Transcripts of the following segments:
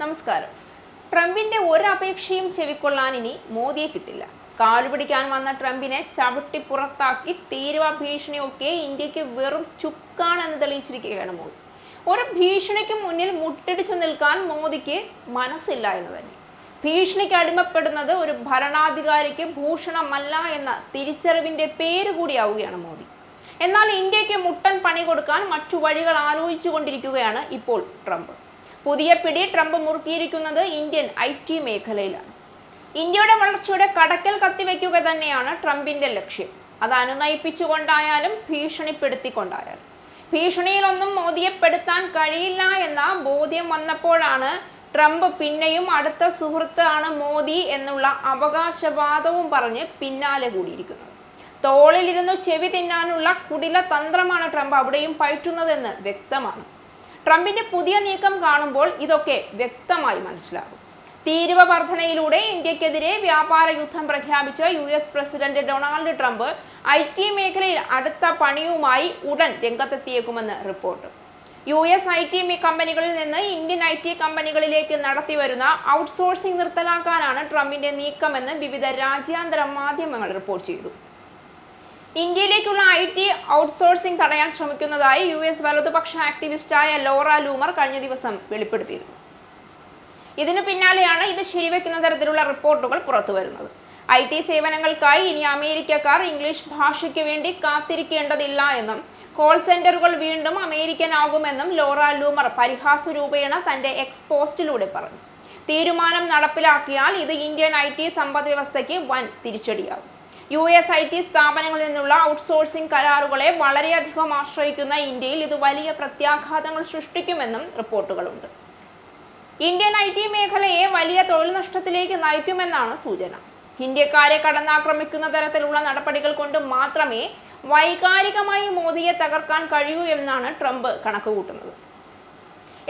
നമസ്കാരം. ട്രംപിന്റെ ഒരപേക്ഷയും ചെവിക്കൊള്ളാൻ ഇനി മോദിയെ കിട്ടില്ല. കാലുപിടിക്കാൻ വന്ന ട്രംപിനെ ചവിട്ടി പുറത്താക്കി തീരുവ ഭീഷണിയൊക്കെ ഇന്ത്യക്ക് വെറും ചുക്കാണെന്ന് തെളിയിച്ചിരിക്കുകയാണ് മോദി. ഒരു ഭീഷണിക്ക് മുന്നിൽ മുട്ടിടിച്ചു നിൽക്കാൻ മോദിക്ക് മനസ്സില്ല എന്ന് തന്നെ. ഭീഷണിക്ക് അടിമപ്പെടുന്നത് ഒരു ഭരണാധികാരിക്ക് ഭൂഷണമല്ല എന്ന തിരിച്ചറിവിന്റെ പേര് കൂടിയാവുകയാണ് മോദി. എന്നാൽ ഇന്ത്യക്ക് മുട്ടൻ പണി കൊടുക്കാൻ മറ്റു വഴികൾ ആലോചിച്ചു കൊണ്ടിരിക്കുകയാണ് ഇപ്പോൾ ട്രംപ്. പുതിയ പിടി ട്രംപ് മുറുക്കിയിരിക്കുന്നത് ഇന്ത്യൻ IT മേഖലയിലാണ്. ഇന്ത്യയുടെ വളർച്ചയുടെ കടക്കൽ കത്തിവെക്കുക തന്നെയാണ് ട്രംപിന്റെ ലക്ഷ്യം. അത് അനുനയിപ്പിച്ചുകൊണ്ടായാലും ഭീഷണിപ്പെടുത്തിക്കൊണ്ടായാലും. ഭീഷണിയിലൊന്നും മോദിയെ പെടുത്താൻ കഴിയില്ല എന്ന ബോധ്യം വന്നപ്പോഴാണ് ട്രംപ് പിന്നെയും അടുത്ത സുഹൃത്ത് ആണ് മോദി എന്നുള്ള അവകാശവാദവും പറഞ്ഞ് പിന്നാലെ കൂടിയിരിക്കുന്നത്. തോളിലിരുന്നു ചെവി തിന്നാനുള്ള കുടില തന്ത്രമാണ് ട്രംപ് അവിടെയും പയറ്റുന്നതെന്ന് വ്യക്തമാണ്. ട്രംപിന്റെ പുതിയ നീക്കം കാണുമ്പോൾ ഇതൊക്കെ വ്യക്തമായി മനസ്സിലാകും. തീരുവ വർധനയിലൂടെ ഇന്ത്യക്കെതിരെ വ്യാപാര യുദ്ധം പ്രഖ്യാപിച്ച US president Donald Trump IT മേഖലയിൽ അടുത്ത പണിയുമായി ഉടൻ രംഗത്തെത്തിയേക്കുമെന്ന് റിപ്പോർട്ട്. US IT കമ്പനികളിൽ നിന്ന് ഇന്ത്യൻ IT കമ്പനികളിലേക്ക് നടത്തിവരുന്ന ഔട്ട്സോഴ്സിംഗ് നിർത്തലാക്കാനാണ് ട്രംപിന്റെ നീക്കമെന്ന് വിവിധ രാജ്യാന്തര മാധ്യമങ്ങൾ റിപ്പോർട്ട് ചെയ്തു. ഇന്ത്യയിലേക്കുള്ള IT ഔട്ട്സോഴ്സിംഗ് തടയാൻ ശ്രമിക്കുന്നതായി US വലതുപക്ഷ ആക്ടിവിസ്റ്റായ ലോറ ലൂമർ കഴിഞ്ഞ ദിവസം വെളിപ്പെടുത്തിയിരുന്നു. ഇതിനു പിന്നാലെയാണ് ഇത് ശരിവെക്കുന്ന തരത്തിലുള്ള റിപ്പോർട്ടുകൾ പുറത്തുവരുന്നത്. IT സേവനങ്ങൾക്കായി ഇനി അമേരിക്കക്കാർ ഇംഗ്ലീഷ് ഭാഷയ്ക്ക് വേണ്ടി കാത്തിരിക്കേണ്ടതില്ല എന്നും കോൾ സെന്ററുകൾ വീണ്ടും അമേരിക്കൻ ആകുമെന്നും ലോറ ലൂമർ പരിഹാസ രൂപേണ തന്റെ എക്സ് പോസ്റ്റിലൂടെ പറഞ്ഞു. തീരുമാനം നടപ്പിലാക്കിയാൽ ഇത് ഇന്ത്യൻ IT സമ്പദ് വ്യവസ്ഥയ്ക്ക് വൻ തിരിച്ചടിയാകും. US IT സ്ഥാപനങ്ങളിൽ നിന്നുള്ള ഔട്ട്സോഴ്സിംഗ് കരാറുകളെ വളരെയധികം ആശ്രയിക്കുന്ന ഇന്ത്യയിൽ ഇത് വലിയ പ്രത്യാഘാതങ്ങൾ സൃഷ്ടിക്കുമെന്നും റിപ്പോർട്ടുകളുണ്ട്. ഇന്ത്യൻ IT മേഖലയെ വലിയ തൊഴിൽ നഷ്ടത്തിലേക്ക് നയിക്കുമെന്നാണ് സൂചന. ഇന്ത്യക്കാരെ കടന്നാക്രമിക്കുന്ന തരത്തിലുള്ള നടപടികൾ കൊണ്ട് മാത്രമേ വൈകാരികമായി മോദിയെ തകർക്കാൻ കഴിയൂ എന്നാണ് ട്രംപ് കണക്കുകൂട്ടുന്നത്.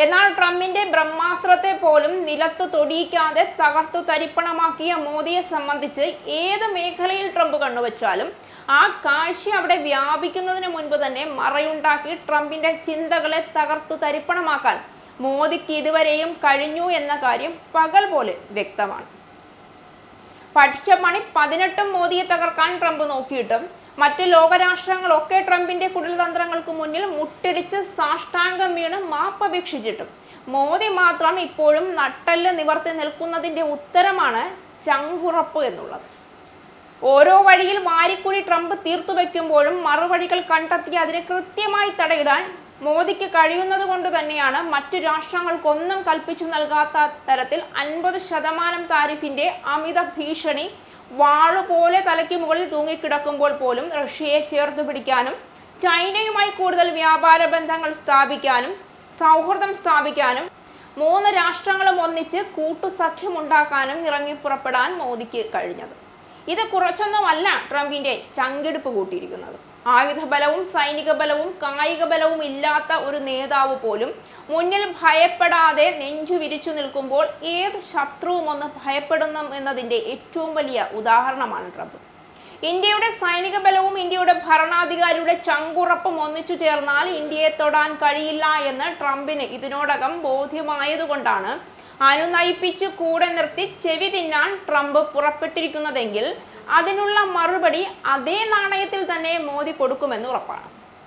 എന്നാൽ ട്രംപിന്റെ ബ്രഹ്മാസ്ത്രത്തെ പോലും നിലത്തു തൊടിയിക്കാതെ തകർത്തു തരിപ്പണമാക്കിയ മോദിയെ സംബന്ധിച്ച് ഏത് മേഖലയിൽ ട്രംപ് കണ്ണുവച്ചാലും ആ കാഴ്ച അവിടെ വ്യാപിക്കുന്നതിന് മുൻപ് തന്നെ മറയുണ്ടാക്കി ട്രംപിന്റെ ചിന്തകളെ തകർത്തു തരിപ്പണമാക്കാൻ മോദിക്ക് ഇതുവരെയും കഴിഞ്ഞു എന്ന കാര്യം പകൽ പോലെ വ്യക്തമാണ്. പഠിച്ച പണി 18 മോദിയെ തകർക്കാൻ ട്രംപ് നോക്കിയിട്ടും മറ്റ് ലോകരാഷ്ട്രങ്ങളൊക്കെ ട്രംപിന്റെ കുടിലതന്ത്രങ്ങൾക്ക് മുന്നിൽ മുട്ടിടിച്ച് സാഷ്ടാംഗം വീണ് മാപ്പപേക്ഷിച്ചിട്ടും മോദി മാത്രം ഇപ്പോഴും നട്ടെല്ല് നിവർത്തി നിൽക്കുന്നതിന്റെ ഉത്തരമാണ് ചങ്കുറപ്പ് എന്നുള്ളത്. ഓരോ വഴിയിൽ വാരിക്കുഴി ട്രംപ് തീർത്തു വയ്ക്കുമ്പോഴും മറുവഴികൾ കണ്ടെത്തി അതിനെ കൃത്യമായി തടയിടാൻ മോദിക്ക് കഴിയുന്നത് കൊണ്ട് തന്നെയാണ് മറ്റു രാഷ്ട്രങ്ങൾക്കൊന്നും കൽപ്പിച്ചു നൽകാത്ത തരത്തിൽ 50% താരിഫിന്റെ അമിത ഭീഷണി വാളുപോലെ തലയ്ക്ക് മുകളിൽ തൂങ്ങിക്കിടക്കുമ്പോൾ പോലും റഷ്യയെ ചേർത്ത് പിടിക്കാനും ചൈനയുമായി കൂടുതൽ വ്യാപാര ബന്ധങ്ങൾ സ്ഥാപിക്കാനും സൗഹൃദം സ്ഥാപിക്കാനും 3 രാഷ്ട്രങ്ങളും ഒന്നിച്ച് കൂട്ടുസഖ്യമുണ്ടാക്കാനും ഇറങ്ങിപ്പുറപ്പെടാൻ മോദിക്ക് കഴിഞ്ഞത്. ഇത് കുറച്ചൊന്നുമല്ല ട്രംപിന്റെ ചങ്കിടിപ്പ് കൂട്ടിയിരിക്കുന്നത്. ആയുധബലവും സൈനിക ബലവും കായിക ബലവും ഇല്ലാത്ത ഒരു നേതാവ് പോലും മുന്നിൽ ഭയപ്പെടാതെ നെഞ്ചു വിരിച്ചു നിൽക്കുമ്പോൾ ഏത് ശത്രുവും ഒന്ന് ഭയപ്പെടുന്നു എന്നതിൻ്റെ ഏറ്റവും വലിയ ഉദാഹരണമാണ് ട്രംപ്. ഇന്ത്യയുടെ സൈനിക ബലവും ഇന്ത്യയുടെ ഭരണാധികാരിയുടെ ചങ്കുറപ്പും ഒന്നിച്ചു ചേർന്നാൽ ഇന്ത്യയെ തൊടാൻ കഴിയില്ല എന്ന് ട്രംപിന് ഇതിനോടകം ബോധ്യമായതുകൊണ്ടാണ് അനുനയിപ്പിച്ച് കൂടെ നിർത്തി ചെവി തിന്നാൻ ട്രംപ് പുറപ്പെട്ടിരിക്കുന്നതെങ്കിൽ അതിനുള്ള മറുപടി അതേ നാണയത്തിൽ തന്നെ മോദി കൊടുക്കുമെന്ന് ഉറപ്പാണ്.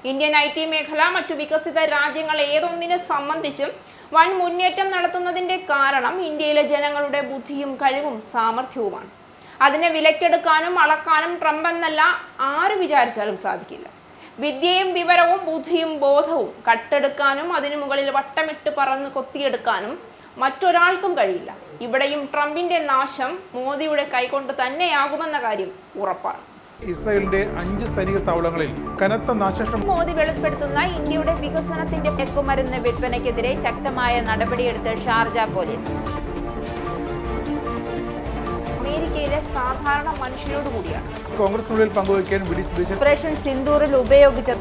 ഇന്ത്യൻ IT മേഖല മറ്റു വികസിത രാജ്യങ്ങൾ ഏതൊന്നിനെ സംബന്ധിച്ചും വൻ മുന്നേറ്റം നടത്തുന്നതിന്റെ കാരണം ഇന്ത്യയിലെ ജനങ്ങളുടെ ബുദ്ധിയും കഴിവും സാമർഥ്യവുമാണ്. അതിനെ വിലക്കെടുക്കാനും അളക്കാനും ട്രംപ് എന്നല്ല ആര് വിചാരിച്ചാലും സാധിക്കില്ല. വിദ്യയും വിവരവും ബുദ്ധിയും ബോധവും കട്ടെടുക്കാനും അതിനു മുകളിൽ വട്ടമിട്ട് പറന്ന് കൊത്തിയെടുക്കാനും മറ്റൊരാൾക്കും കഴിയില്ല. ഇവിടെയും ട്രംപിന്റെ നാശം മോദിയുടെ കൈകൊണ്ട് തന്നെയാകുമെന്ന കാര്യം ഉറപ്പാണ്. ഇസ്രായേലിന്റെ 5 സൈനിക താവളങ്ങളിൽ കനത്ത നാശനഷ്ടം. മോദി വെളിപ്പെടുത്തുന്ന ഇന്ത്യയുടെ വികസനത്തിന്റെ മയക്കുമരുന്ന് വിൽപ്പനയ്ക്കെതിരെ ശക്തമായ നടപടിയെടുത്ത് ഷാർജ പോലീസ്. അമേരിക്കയിലെ സാധാരണ മനുഷ്യരോട് കൂടിയാണ് കോൺഗ്രസിനുള്ളിൽ പങ്കുവയ്ക്കാൻ ഓപ്പറേഷൻ സിന്ദൂറിൽ ഉപയോഗിച്ച